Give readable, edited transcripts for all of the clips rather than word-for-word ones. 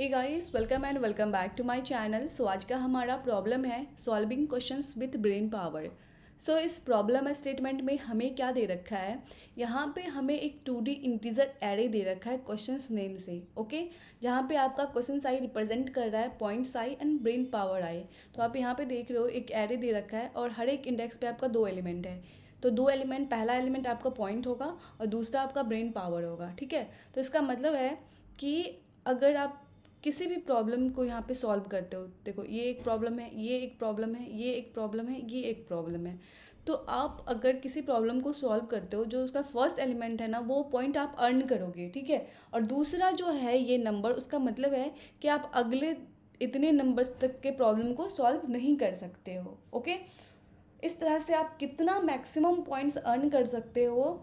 Hey guys, welcome and welcome back to my channel. So आज का हमारा problem है solving questions with brain power. So इस problem statement में हमें क्या दे रखा है, यहाँ पे हमें एक 2D इंटीजर एरे दे रखा है क्वेश्चंस नेम से। ओके, जहाँ पे आपका क्वेश्चन आई रिप्रेजेंट कर रहा है points I and brain power I. तो आप यहाँ पे देख रहे हो एक एरे दे रखा है और हर एक इंडेक्स पे आपका 2 एलिमेंट है। तो 2 एलिमेंट, पहला एलिमेंट आपका पॉइंट होगा और दूसरा आपका ब्रेन पावर होगा। ठीक है, तो इसका मतलब है कि अगर आप किसी भी प्रॉब्लम को यहाँ पे सॉल्व करते हो, देखो ये एक प्रॉब्लम है, ये एक प्रॉब्लम है, ये एक प्रॉब्लम है, ये एक प्रॉब्लम है। तो आप अगर किसी प्रॉब्लम को सॉल्व करते हो, जो उसका फर्स्ट एलिमेंट है ना, वो पॉइंट आप अर्न करोगे। ठीक है, और दूसरा जो है ये नंबर, उसका मतलब है कि आप अगले इतने नंबर्स तक के प्रॉब्लम को सॉल्व नहीं कर सकते हो। ओके, इस तरह से आप कितना मैक्सिमम पॉइंट्स अर्न कर सकते हो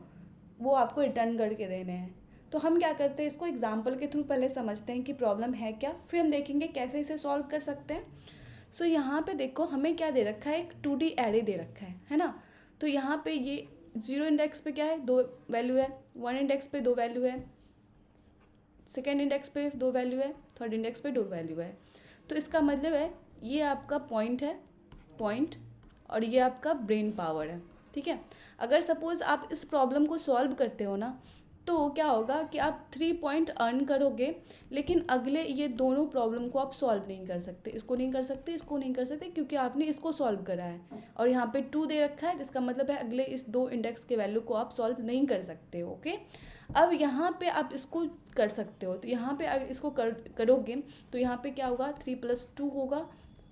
वो आपको रिटर्न करके देने हैं। तो हम क्या करते हैं, इसको एग्जाम्पल के थ्रू पहले समझते हैं कि प्रॉब्लम है क्या, फिर हम देखेंगे कैसे इसे सॉल्व कर सकते हैं। सो यहाँ पे देखो हमें क्या दे रखा है, एक 2D एरे दे रखा है ना। तो यहाँ पे ये 0 इंडेक्स पे क्या है, 2 वैल्यू है, 1 इंडेक्स पे 2 वैल्यू है, सेकेंड इंडेक्स पे 2 वैल्यू है, थर्ड इंडेक्स पे 2 वैल्यू है। तो इसका मतलब है ये आपका पॉइंट है, पॉइंट, और ये आपका ब्रेन पावर है। ठीक है, अगर सपोज़ आप इस प्रॉब्लम को सॉल्व करते हो ना, तो क्या होगा कि आप 3 पॉइंट अर्न करोगे, लेकिन अगले ये दोनों प्रॉब्लम को आप सॉल्व नहीं कर सकते, इसको नहीं कर सकते, इसको नहीं कर सकते, क्योंकि आपने इसको सॉल्व करा है और यहाँ पे 2 दे रखा है, जिसका मतलब है अगले इस 2 इंडेक्स के वैल्यू को आप सॉल्व नहीं कर सकते हो। ओके, अब यहाँ पे आप इसको कर सकते हो, तो यहाँ पे अगर इसको करोगे तो यहाँ पे क्या होगा, 3+2 होगा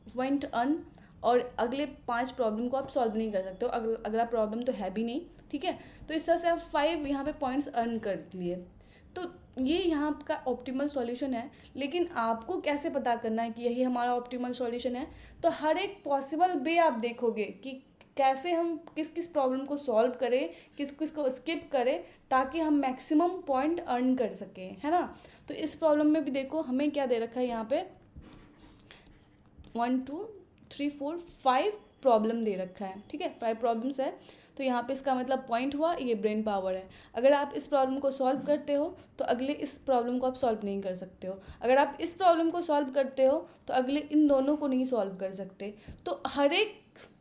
पॉइंट अर्न, और अगले 5 प्रॉब्लम को आप सॉल्व नहीं कर सकते हो, अगला प्रॉब्लम तो है भी नहीं। ठीक है, तो इस तरह से आप 5 यहाँ पे पॉइंट्स अर्न कर लिए। तो ये यहाँ का ऑप्टिमल सॉल्यूशन है, लेकिन आपको कैसे पता करना है कि यही हमारा ऑप्टिमल सॉल्यूशन है। तो हर एक पॉसिबल वे आप देखोगे कि कैसे हम किस किस प्रॉब्लम को सॉल्व करें, किस किस को स्किप करें, ताकि हम मैक्सिमम पॉइंट अर्न कर सकें, है ना। तो इस प्रॉब्लम में भी देखो हमें क्या दे रखा है, यहाँ पे 1 2 3 4 5 प्रॉब्लम दे रखा है। ठीक है, 5 प्रॉब्लम्स है। तो यहाँ पे इसका मतलब पॉइंट हुआ, ये ब्रेन पावर है। अगर आप इस प्रॉब्लम को सॉल्व करते हो तो अगले इस प्रॉब्लम को आप सॉल्व नहीं कर सकते हो, अगर आप इस प्रॉब्लम को सॉल्व करते हो तो अगले इन दोनों को नहीं सॉल्व कर सकते। तो हर एक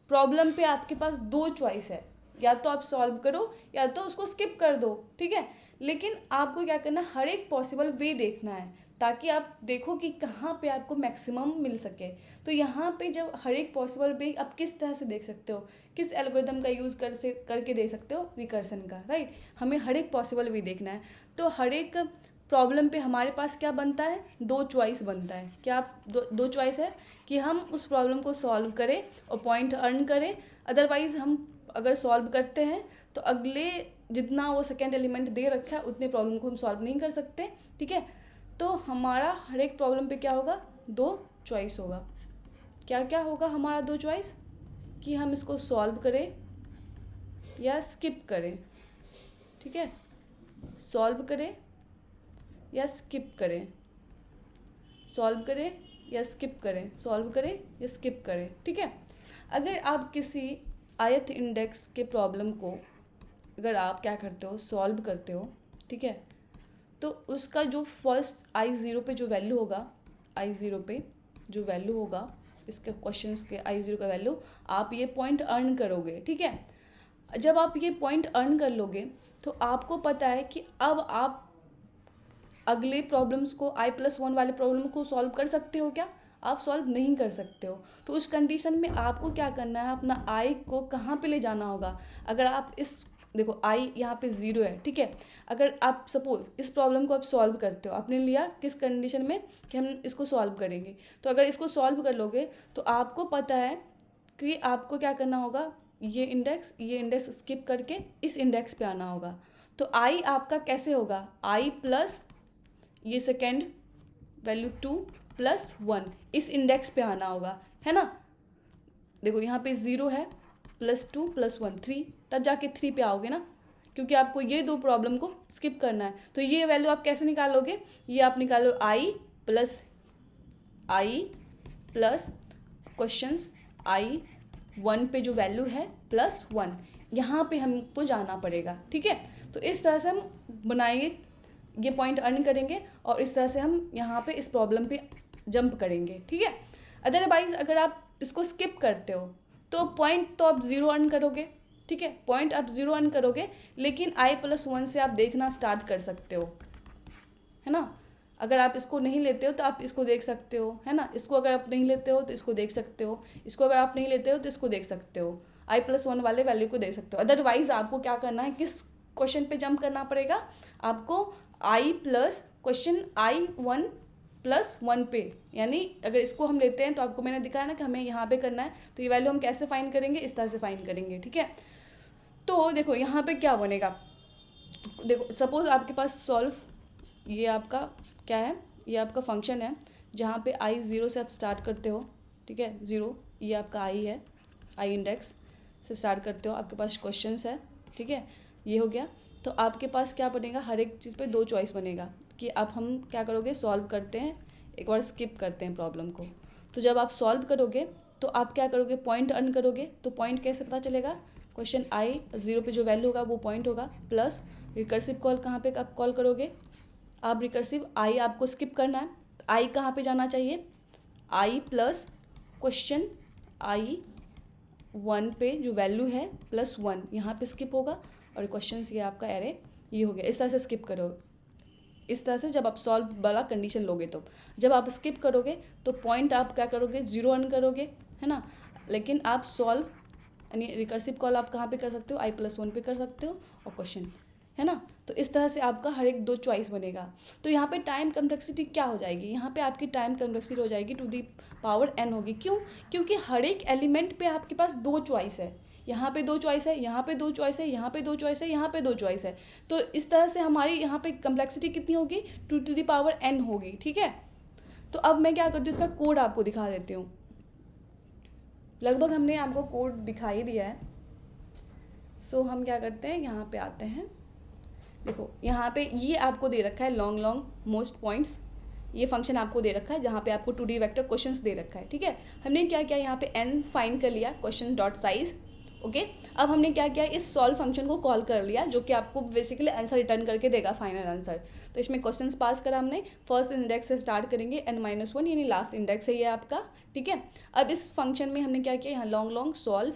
प्रॉब्लम पे आपके पास 2 चॉइस है, या तो आप सॉल्व करो या तो उसको स्किप कर दो। ठीक है, लेकिन आपको क्या करना है, हर एक पॉसिबल वे देखना है, ताकि आप देखो कि कहाँ पे आपको मैक्सिमम मिल सके। तो यहाँ पे जब हर एक पॉसिबल वे आप किस तरह से देख सकते हो, किस एल्गोरिदम का यूज़ करके देख सकते हो, रिकर्सन का, राइट। हमें हर एक पॉसिबल वे देखना है। तो हर एक प्रॉब्लम पे हमारे पास क्या बनता है, 2 चॉइस बनता है। क्या आप दो चॉइस है कि हम उस प्रॉब्लम को सॉल्व करें और पॉइंट अर्न करें, अदरवाइज हम अगर सॉल्व करते हैं तो अगले जितना वो सेकेंड एलिमेंट दे रखा है उतने प्रॉब्लम को हम सॉल्व नहीं कर सकते। ठीक है, तो हमारा हर एक प्रॉब्लम पे क्या होगा, 2 चॉइस होगा। क्या क्या होगा हमारा 2 चॉइस, कि हम इसको सॉल्व करें या स्किप करें। ठीक है, सॉल्व करें या स्किप करें, सॉल्व करें या स्किप करें, सॉल्व करें या स्किप करें। ठीक है, अगर आप किसी ith इंडेक्स के प्रॉब्लम को अगर आप क्या करते हो, सॉल्व करते हो, ठीक है, तो उसका जो फर्स्ट I0 पे जो वैल्यू होगा, I0 पे जो वैल्यू होगा इसके क्वेश्चंस के, I0 का वैल्यू, आप ये पॉइंट अर्न करोगे। ठीक है, जब आप ये पॉइंट अर्न कर लोगे तो आपको पता है कि अब आप अगले प्रॉब्लम्स को I+1 वाले प्रॉब्लम को सॉल्व कर सकते हो क्या, आप सॉल्व नहीं कर सकते हो। तो उस कंडीशन में आपको क्या करना है, अपना I को कहाँ पे ले जाना होगा। अगर आप इस देखो I यहाँ पे 0 है। ठीक है, अगर आप सपोज इस प्रॉब्लम को आप सॉल्व करते हो, आपने लिया किस कंडीशन में कि हम इसको सॉल्व करेंगे, तो अगर इसको सॉल्व कर लोगे तो आपको पता है कि आपको क्या करना होगा, ये इंडेक्स स्किप करके इस इंडेक्स पे आना होगा। तो I आपका कैसे होगा, I प्लस ये सेकेंड वैल्यू 2+1 इस इंडेक्स पे आना होगा, है ना। देखो यहाँ पे 0 है, +2+1 3, तब जाके 3 पे आओगे ना, क्योंकि आपको ये 2 प्रॉब्लम को स्किप करना है। तो ये वैल्यू आप कैसे निकालोगे, ये आप निकालो I प्लस क्वेश्चंस I1 पे जो वैल्यू है +1, यहाँ पे हमको जाना पड़ेगा। ठीक है, तो इस तरह से हम बनाएंगे ये पॉइंट अर्न करेंगे और इस तरह से हम यहाँ पे इस प्रॉब्लम पे जंप करेंगे, ठीक है। अदरवाइज अगर आप इसको स्किप करते हो तो पॉइंट तो आप 0 अर्न करोगे, ठीक है, पॉइंट आप 0 अर्न करोगे, लेकिन i+1 से आप देखना स्टार्ट कर सकते हो, है ना। अगर आप इसको नहीं लेते हो तो आप इसको देख सकते हो, है ना। इसको अगर आप नहीं लेते हो तो इसको देख सकते हो, इसको अगर आप नहीं लेते हो तो इसको देख सकते हो, i+1 वाले वैल्यू को देख सकते हो। अदरवाइज आपको क्या करना है, किस क्वेश्चन पे जंप करना पड़ेगा आपको, i+1 पे, यानी अगर इसको हम लेते हैं तो आपको मैंने दिखाया ना कि हमें यहाँ पे करना है, तो ये वैल्यू हम कैसे फाइंड करेंगे, इस तरह से फाइंड करेंगे, ठीक है। तो देखो यहाँ पे क्या बनेगा, देखो सपोज आपके पास सॉल्व, ये आपका क्या है, ये आपका फंक्शन है जहाँ पे i 0 से आप स्टार्ट करते हो, ठीक है, 0 ये आपका i है, i इंडेक्स से स्टार्ट करते हो, आपके पास क्वेश्चंस है, ठीक है, ये हो गया। तो आपके पास क्या बनेगा, हर एक चीज़ पे 2 चॉइस बनेगा कि अब हम क्या करोगे, सॉल्व करते हैं, एक बार स्किप करते हैं प्रॉब्लम को। तो जब आप सॉल्व करोगे तो आप क्या करोगे, पॉइंट अर्न करोगे। तो पॉइंट कैसे पता चलेगा, क्वेश्चन i 0 पे जो वैल्यू होगा वो पॉइंट होगा, प्लस रिकर्सिव कॉल कहाँ पे आप कॉल करोगे, आप रिकर्सिव i आपको स्किप करना है, तो i कहाँ पे जाना चाहिए, i प्लस क्वेश्चन i1 पे जो वैल्यू है +1 यहाँ पे स्किप होगा, और क्वेश्चन ये आपका एरे ये हो गया। इस तरह से स्किप करो, इस तरह से जब आप सॉल्व वाला कंडीशन लोगे, तो जब आप स्किप करोगे तो पॉइंट आप क्या करोगे, 0 अर्न करोगे, है ना। लेकिन आप सॉल्व यानी रिकर्सिव कॉल आप कहाँ पे कर सकते हो, i+1 पे कर सकते हो, और क्वेश्चन, है ना। तो इस तरह से आपका हर एक 2 चॉइस बनेगा। तो यहाँ पे टाइम कम्प्लेक्सिटी क्या हो जाएगी, यहाँ पे आपकी टाइम कम्प्लेक्सिटी हो जाएगी टू दी पावर n होगी। क्यों, क्योंकि हर एक एलिमेंट पे आपके पास 2 चॉइस है, यहाँ पे 2 चॉइस है, यहाँ पे 2 चॉइस है, यहाँ पे 2 चॉइस है, यहाँ पे 2 चॉइस है। तो इस तरह से हमारी यहाँ पे कम्प्लेक्सिटी कितनी होगी, टू दी पावर n होगी, ठीक है। तो अब मैं क्या करती हूँ, इसका कोड आपको दिखा देती हूँ। लगभग हमने आपको कोड दिखा ही दिया है। सो हम क्या करते हैं, यहाँ पे आते हैं, देखो यहाँ पे ये आपको दे रखा है लॉन्ग मोस्ट पॉइंट्स, ये फंक्शन आपको दे रखा है जहाँ पे आपको 2D वेक्टर क्वेश्चंस दे रखा है, ठीक है। हमने क्या किया, यहाँ पे n फाइंड कर लिया, क्वेश्चन डॉट साइज, ओके। अब हमने क्या किया, इस सॉल्व फंक्शन को कॉल कर लिया, जो कि आपको बेसिकली आंसर रिटर्न करके देगा, फाइनल आंसर। तो इसमें क्वेश्चंस पास करा हमने, फर्स्ट इंडेक्स से स्टार्ट करेंगे, n-1 यानी लास्ट इंडेक्स है ये आपका, ठीक है। अब इस फंक्शन में हमने क्या किया, यहाँ long solve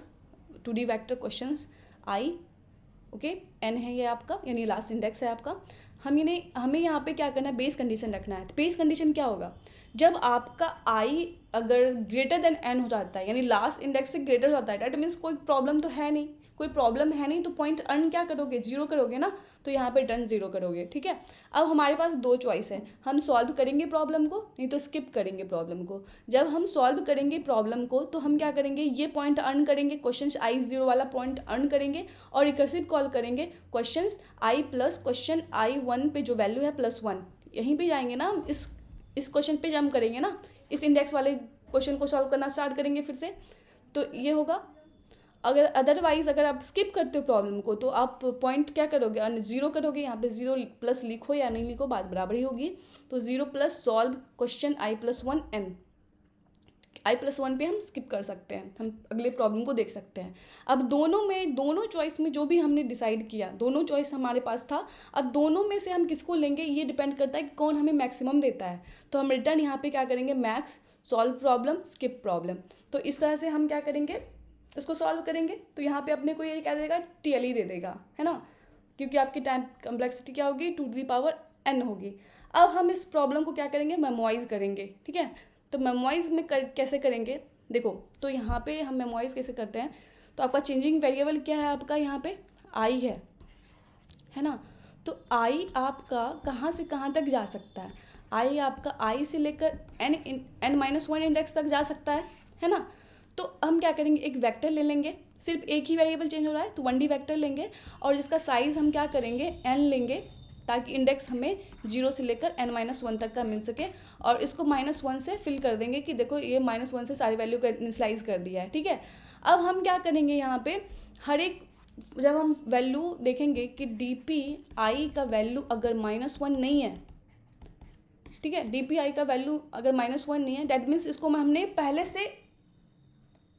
2D vector questions i, okay, n है ये आपका, यानी लास्ट इंडेक्स है आपका। हमें यहाँ पे क्या करना है, बेस कंडीशन रखना है। तो बेस कंडीशन क्या होगा, जब आपका i अगर ग्रेटर देन n हो जाता है, यानी लास्ट इंडेक्स से ग्रेटर हो जाता है, डैट मीन्स कोई प्रॉब्लम तो है नहीं, कोई प्रॉब्लम है नहीं, तो पॉइंट अर्न क्या करोगे, 0 करोगे ना, तो यहाँ पे रिटर्न 0 करोगे, ठीक है। अब हमारे पास 2 चॉइस है, हम सॉल्व करेंगे प्रॉब्लम को, नहीं तो स्किप करेंगे प्रॉब्लम को। जब हम सॉल्व करेंगे प्रॉब्लम को तो हम क्या करेंगे, ये पॉइंट अर्न करेंगे, क्वेश्चन i0 वाला पॉइंट अर्न करेंगे, और रिकर्सिव कॉल करेंगे question i plus question i1 पे जो वैल्यू है +1, यहीं पे जाएंगे ना हम, इस क्वेश्चन पे जंप करेंगे ना, इस इंडेक्स वाले क्वेश्चन को सॉल्व करना स्टार्ट करेंगे फिर से, तो ये होगा। अगर अदरवाइज अगर आप स्किप करते हो प्रॉब्लम को तो आप पॉइंट क्या करोगे, 0 करोगे। यहाँ पे 0 प्लस लिखो या नहीं लिखो बात बराबर ही होगी। तो 0 plus solve question i+1 n, i+1 पे हम स्किप कर सकते हैं, हम अगले प्रॉब्लम को देख सकते हैं। अब दोनों चॉइस में जो भी हमने डिसाइड किया, दोनों चॉइस हमारे पास था, अब दोनों में से हम किसको लेंगे ये डिपेंड करता है कि कौन हमें मैक्सिमम देता है। तो हम रिटर्न यहाँ पे क्या करेंगे, max, solve problem, skip problem. तो इस तरह से हम क्या करेंगे, इसको सॉल्व करेंगे। तो यहाँ पे अपने को ये क्या देगा, TLE दे देगा, है ना, क्योंकि आपकी टाइम कम्प्लेक्सिटी क्या होगी, 2n होगी। अब हम इस प्रॉब्लम को क्या करेंगे, मेमोराइज करेंगे, ठीक है। तो मेमोराइज में कैसे करेंगे, देखो, तो यहाँ पे हम मेमोराइज कैसे करते हैं, तो आपका चेंजिंग वेरिएबल क्या है, आपका यहाँ पे i है ना। तो i आपका कहाँ से कहाँ तक जा सकता है, i आपका i से लेकर n-1 इंडेक्स तक जा सकता है ना। तो हम क्या करेंगे, एक वेक्टर ले लेंगे, सिर्फ एक ही वेरिएबल चेंज हो रहा है तो 1D वेक्टर लेंगे, और जिसका साइज़ हम क्या करेंगे, n लेंगे, ताकि इंडेक्स हमें 0 से लेकर n-1 तक का मिल सके, और इसको -1 से फिल कर देंगे कि देखो ये -1 से सारी वैल्यू का इनिशियलाइज कर दिया है, ठीक है। अब हम क्या करेंगे, यहाँ पे हर एक जब हम वैल्यू देखेंगे कि DPi का वैल्यू अगर -1 नहीं है, ठीक है, DPi का वैल्यू अगर -1 नहीं है, डैट मीन्स इसको हमने पहले से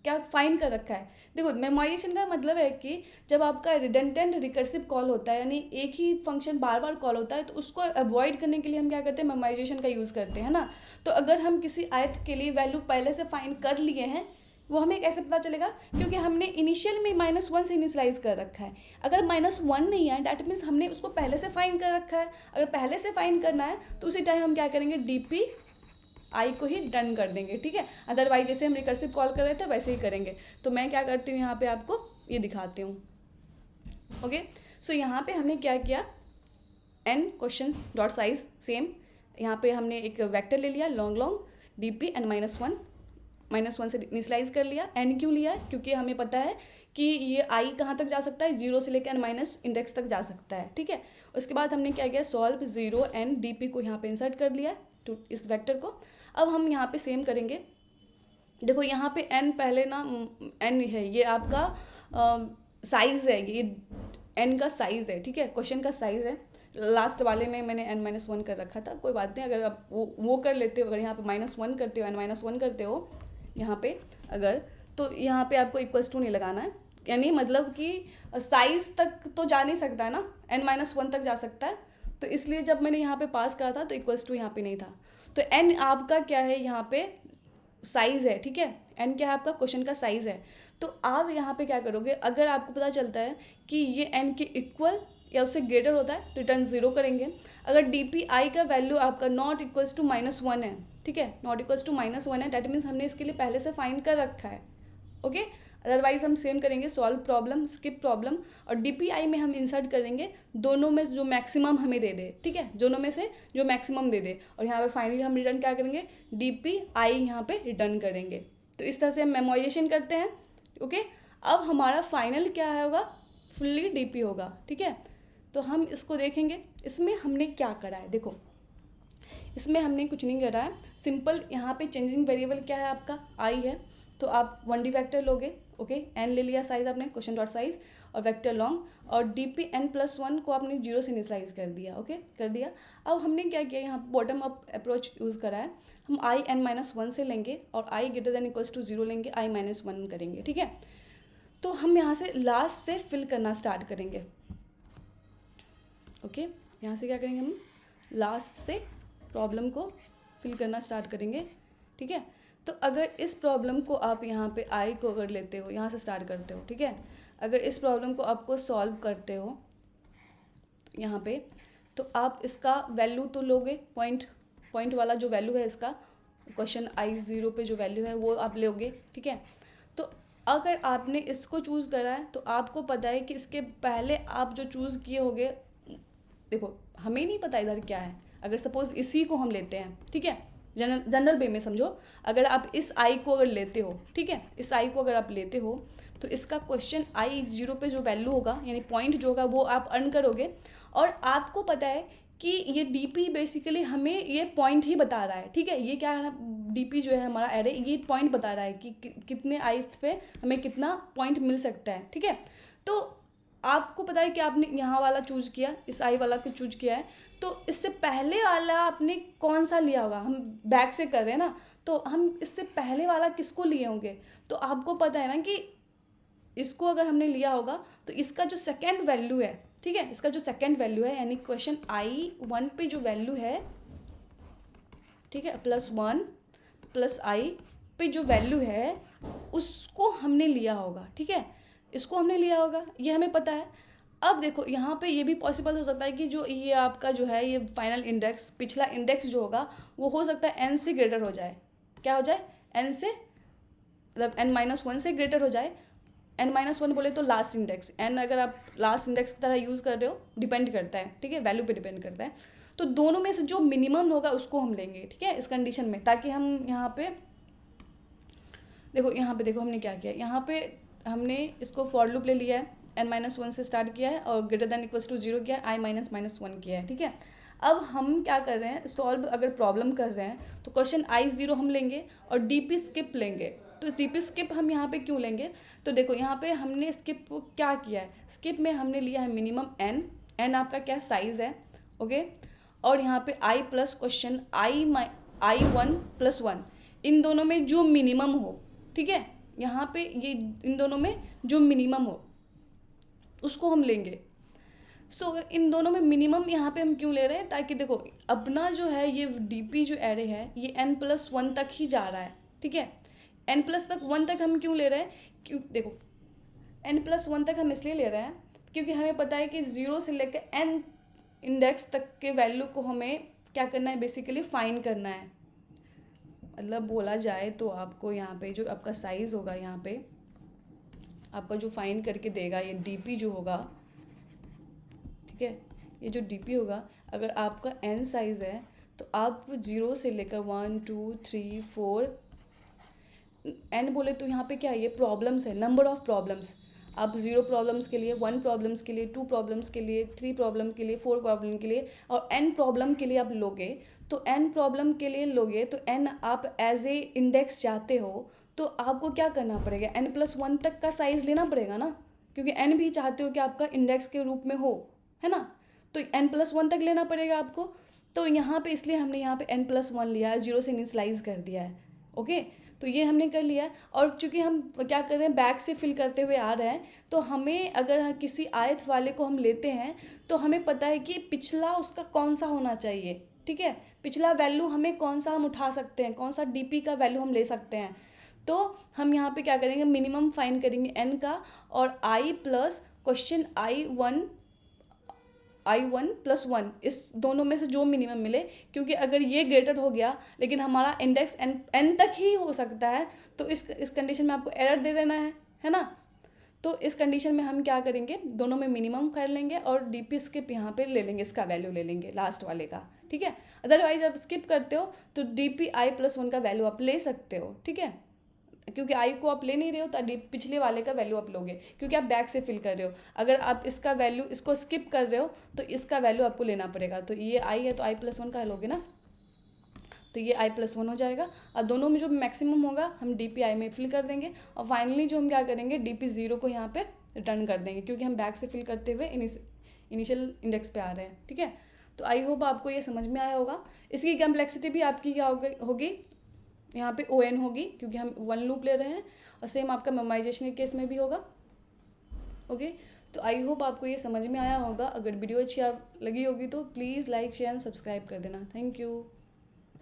क्या फाइंड कर रखा है। देखो मेमोराइजेशन का मतलब है कि जब आपका रिडंडेंट रिकर्सिव कॉल होता है, यानी एक ही फंक्शन बार बार कॉल होता है, तो उसको अवॉइड करने के लिए हम क्या करते हैं, मेमोराइजेशन का यूज़ करते हैं ना। तो अगर हम किसी आयत के लिए वैल्यू पहले से फाइंड कर लिए हैं, वो हमें कैसे पता चलेगा, क्योंकि हमने इनिशियल में -1 से इनिशलाइज कर रखा है। अगर -1 नहीं है डैट मीन्स हमने उसको पहले से फाइंड कर रखा है। अगर पहले से फाइंड करना है तो उसी टाइम हम क्या करेंगे, डीपी आई को ही डन कर देंगे, ठीक है। अदरवाइज जैसे हम रिकर्सिव कॉल कर रहे थे वैसे ही करेंगे। तो मैं क्या करती हूँ यहाँ पे आपको ये दिखाती हूँ। ओके, सो यहाँ पे हमने क्या किया, an question dot size same, यहाँ पे हमने एक वेक्टर ले लिया लॉन्ग डीपी एन -1 से इनिशलाइज कर लिया। एन क्यों लिया है, क्योंकि हमें पता है कि ये आई कहाँ तक जा सकता है, 0 से लेकर n- इंडेक्स तक जा सकता है, ठीक है। उसके बाद हमने क्या किया, सॉल्व 0 n डीपी को यहाँ पे इंसर्ट कर लिया तो इस वेक्टर को। अब हम यहाँ पे सेम करेंगे। देखो यहाँ पे n पहले ना n है, ये आपका साइज़ है, ये n का साइज़ है, ठीक है, क्वेश्चन का साइज़ है। लास्ट वाले में मैंने n-1 कर रखा था, कोई बात नहीं। अगर आप वो कर लेते हो, अगर यहाँ पे -1 करते हो, n-1 करते हो यहाँ पे अगर, तो यहाँ पे आपको =2 नहीं लगाना है, यानी मतलब कि साइज़ तक तो जा नहीं सकता है ना, n-1 तक जा सकता है। तो इसलिए जब मैंने यहाँ पे पास करा था तो =2 यहाँ पे नहीं था। तो n आपका क्या है, यहाँ पे साइज़ है, ठीक है। n क्या है आपका, क्वेश्चन का साइज़ है। तो आप यहाँ पे क्या करोगे, अगर आपको पता चलता है कि ये n के इक्वल या उससे ग्रेटर होता है तो रिटर्न 0 करेंगे। अगर डी पी आई का वैल्यू आपका नॉट इक्वल्स टू -1 है, ठीक है, नॉट इक्वल्स टू -1 है, डैट मीन्स हमने इसके लिए पहले से फाइंड कर रखा है। ओके, अदरवाइज हम सेम करेंगे, सॉल्व प्रॉब्लम, स्किप प्रॉब्लम, और डी पी आई में हम इंसर्ट करेंगे दोनों में जो मैक्सिमम हमें दे दे, ठीक है, दोनों में से जो मैक्सिमम दे दे। और यहाँ पे फाइनली हम रिटर्न क्या करेंगे, डी पी आई यहाँ पे रिटर्न करेंगे। तो इस तरह से हम मेमोराइजेशन करते हैं। ओके, अब हमारा फाइनल क्या होगा, फुल्ली डी पी होगा, ठीक है। तो हम इसको देखेंगे, इसमें हमने क्या करा है। देखो इसमें हमने कुछ नहीं करा है, सिंपल यहाँ पे चेंजिंग वेरिएबल क्या है आपका, आई है। तो आप 1D वेक्टर लोगे, ओके, एन ले लिया साइज आपने, क्वेश्चन डॉट साइज, और वेक्टर लॉन्ग, और डी पी n+1 को आपने 0 से इनिशलाइज कर दिया, ओके, कर दिया। अब हमने क्या किया, यहाँ बॉटम अप अप्रोच यूज़ करा है। हम आई n-1 से लेंगे और i > 0 लेंगे, i-1 करेंगे, ठीक है। तो हम यहाँ से लास्ट से फिल करना स्टार्ट करेंगे। ओके, यहाँ से क्या करेंगे, हम लास्ट से प्रॉब्लम को फिल करना स्टार्ट करेंगे, ठीक है। तो अगर इस प्रॉब्लम को आप यहाँ पे आई को अगर लेते हो, यहाँ से स्टार्ट करते हो, ठीक है, अगर इस प्रॉब्लम को आपको सॉल्व करते हो यहाँ पे, तो आप इसका वैल्यू तो लोगे, पॉइंट वाला जो वैल्यू है इसका, क्वेश्चन i0 पे जो वैल्यू है वो आप लोगे, ठीक है। तो अगर आपने इसको चूज़ करा है तो आपको पता है कि इसके पहले आप जो चूज़ किए होगे, देखो हमें नहीं पता इधर क्या है। अगर सपोज इसी को हम लेते हैं, ठीक है, जनरल वे में समझो, अगर आप इस आई को अगर लेते हो, ठीक है, इस आई को अगर आप लेते हो तो इसका क्वेश्चन i0 पे जो वैल्यू होगा, यानी पॉइंट जो होगा वो आप अर्न करोगे। और आपको पता है कि ये डीपी बेसिकली हमें ये पॉइंट ही बता रहा है, ठीक है। ये क्या है, डीपी जो है हमारा एरे, ये पॉइंट बता रहा है कि कितने आई पे हमें कितना पॉइंट मिल सकता है, ठीक है। तो आपको पता है कि आपने यहाँ वाला चूज़ किया, इस आई वाला को चूज किया है, तो इससे पहले वाला आपने कौन सा लिया होगा, हम बैक से कर रहे हैं ना, तो हम इससे पहले वाला किसको लिए होंगे। तो आपको पता है ना कि इसको अगर हमने लिया होगा तो इसका जो सेकेंड वैल्यू है, ठीक है, इसका जो सेकेंड वैल्यू है, यानी क्वेश्चन i1 पे जो वैल्यू है, ठीक है, +1 + i पे जो वैल्यू है उसको हमने लिया होगा, ठीक है, इसको हमने लिया होगा, ये हमें पता है। अब देखो यहाँ पे ये भी पॉसिबल हो सकता है कि जो ये आपका जो है ये फाइनल इंडेक्स, पिछला इंडेक्स जो होगा वो हो सकता है n से ग्रेटर हो जाए, क्या हो जाए, n से, मतलब n-1 से ग्रेटर हो जाए। n-1 बोले तो लास्ट इंडेक्स, n अगर आप लास्ट इंडेक्स की तरह यूज़ कर रहे हो, डिपेंड करता है, ठीक है, वैल्यू पे डिपेंड करता है। तो दोनों में से जो मिनिमम होगा उसको हम लेंगे, ठीक है, इस कंडीशन में, ताकि हम यहाँ पे देखो, यहाँ पे देखो हमने क्या किया, यहाँ पे हमने इसको फॉर लूप ले लिया है, n-1 से स्टार्ट किया है और >= 0 किया है, i-1 किया है, ठीक है। अब हम क्या कर रहे हैं, सॉल्व अगर प्रॉब्लम कर रहे हैं तो क्वेश्चन i0 हम लेंगे और डीपी स्किप लेंगे। तो डीपी स्किप हम यहाँ पे क्यों लेंगे, तो देखो यहाँ पे हमने स्किप क्या किया है, स्किप में हमने लिया है मिनिमम n आपका क्या साइज़ है, ओके, और यहाँ पे i प्लस क्वेश्चन i1 + 1, इन दोनों में जो मिनिमम हो, ठीक है, यहाँ पे ये इन दोनों में जो मिनिमम हो उसको हम लेंगे। सो इन दोनों में मिनिमम यहाँ पे हम क्यों ले रहे हैं, ताकि देखो अपना जो है ये डीपी जो एरे है ये n+1 तक ही जा रहा है, ठीक है। n+1 तक हम क्यों ले रहे हैं, क्यों देखो n+1 तक हम इसलिए ले रहे हैं क्योंकि हमें पता है कि 0 से लेकर n इंडेक्स तक के वैल्यू को हमें क्या करना है, बेसिकली फाइंड करना है। मतलब बोला जाए तो आपको यहाँ पे जो आपका साइज़ होगा, यहाँ पे आपका जो फाइंड करके देगा ये डीपी जो होगा, ठीक है, ये जो डीपी होगा, अगर आपका n साइज़ है तो आप 0 से लेकर 1 2 3 4 n बोले तो यहाँ पे क्या है, ये प्रॉब्लम्स है, नंबर ऑफ़ प्रॉब्लम्स। आप 0 प्रॉब्लम्स के लिए, 1 प्रॉब्लम्स के लिए, 2 प्रॉब्लम्स के लिए, 3 प्रॉब्लम के लिए, 4 प्रॉब्लम के लिए और n प्रॉब्लम के लिए आप लोगे, तो n प्रॉब्लम के लिए लोगे तो n आप एज ए इंडेक्स चाहते हो तो आपको क्या करना पड़ेगा, n+1 तक का साइज़ लेना पड़ेगा ना, क्योंकि n भी चाहते हो कि आपका इंडेक्स के रूप में हो, है ना, तो n+1 तक लेना पड़ेगा आपको। तो यहाँ पे इसलिए हमने यहाँ पे n+1 लिया है, 0 से इनिशलाइज कर दिया है। ओके, तो ये हमने कर लिया है। और चूंकि हम क्या कर रहे हैं, बैक से फिल करते हुए आ रहे हैं, तो हमें अगर किसी आयत वाले को हम लेते हैं तो हमें पता है कि पिछला उसका कौन सा होना चाहिए, ठीक है, पिछला वैल्यू हमें कौन सा हम उठा सकते हैं, कौन सा डीपी का वैल्यू हम ले सकते हैं। तो हम यहाँ पे क्या करेंगे, मिनिमम फाइंड करेंगे n का, और i प्लस क्वेश्चन i1+1 इस दोनों में से जो मिनिमम मिले, क्योंकि अगर ये ग्रेटर हो गया लेकिन हमारा इंडेक्स n तक ही हो सकता है, तो इस कंडीशन में आपको एरर दे देना है ना। तो इस कंडीशन में हम क्या करेंगे, दोनों में मिनिमम कर लेंगे और डीपी स्किप यहाँ पे ले लेंगे, इसका वैल्यू ले लेंगे लास्ट वाले का, ठीक है। अदरवाइज आप स्किप करते हो तो डीपी i+1 का वैल्यू आप ले सकते हो, ठीक है, क्योंकि आई को आप ले नहीं रहे हो तो पिछले वाले का वैल्यू आप लोगे, क्योंकि आप बैक से फिल कर रहे हो। अगर आप इसका वैल्यू, इसको स्किप कर रहे हो तो इसका वैल्यू आपको लेना पड़ेगा। तो ये आई है तो i+1 का लोगे ना, तो ये i+1 हो जाएगा। और दोनों में जो मैक्सिमम होगा हम DPI में फिल कर देंगे, और फाइनली जो हम क्या करेंगे, DP0 को यहाँ पे रिटर्न कर देंगे, क्योंकि हम बैक से फिल करते हुए इनिशियल इंडेक्स पे आ रहे हैं, ठीक है। तो आई होप आपको ये समझ में आया होगा। इसकी कम्प्लेक्सिटी भी आपकी क्या होगी, यहाँ पे ON होगी, क्योंकि हम 1 लूप ले रहे हैं, और सेम आपका मेमोराइजेशन के केस में भी होगा। ओके, तो आई होप आपको ये समझ में आया होगा। अगर वीडियो अच्छी आप लगी होगी तो please like share and subscribe कर देना। Thank you.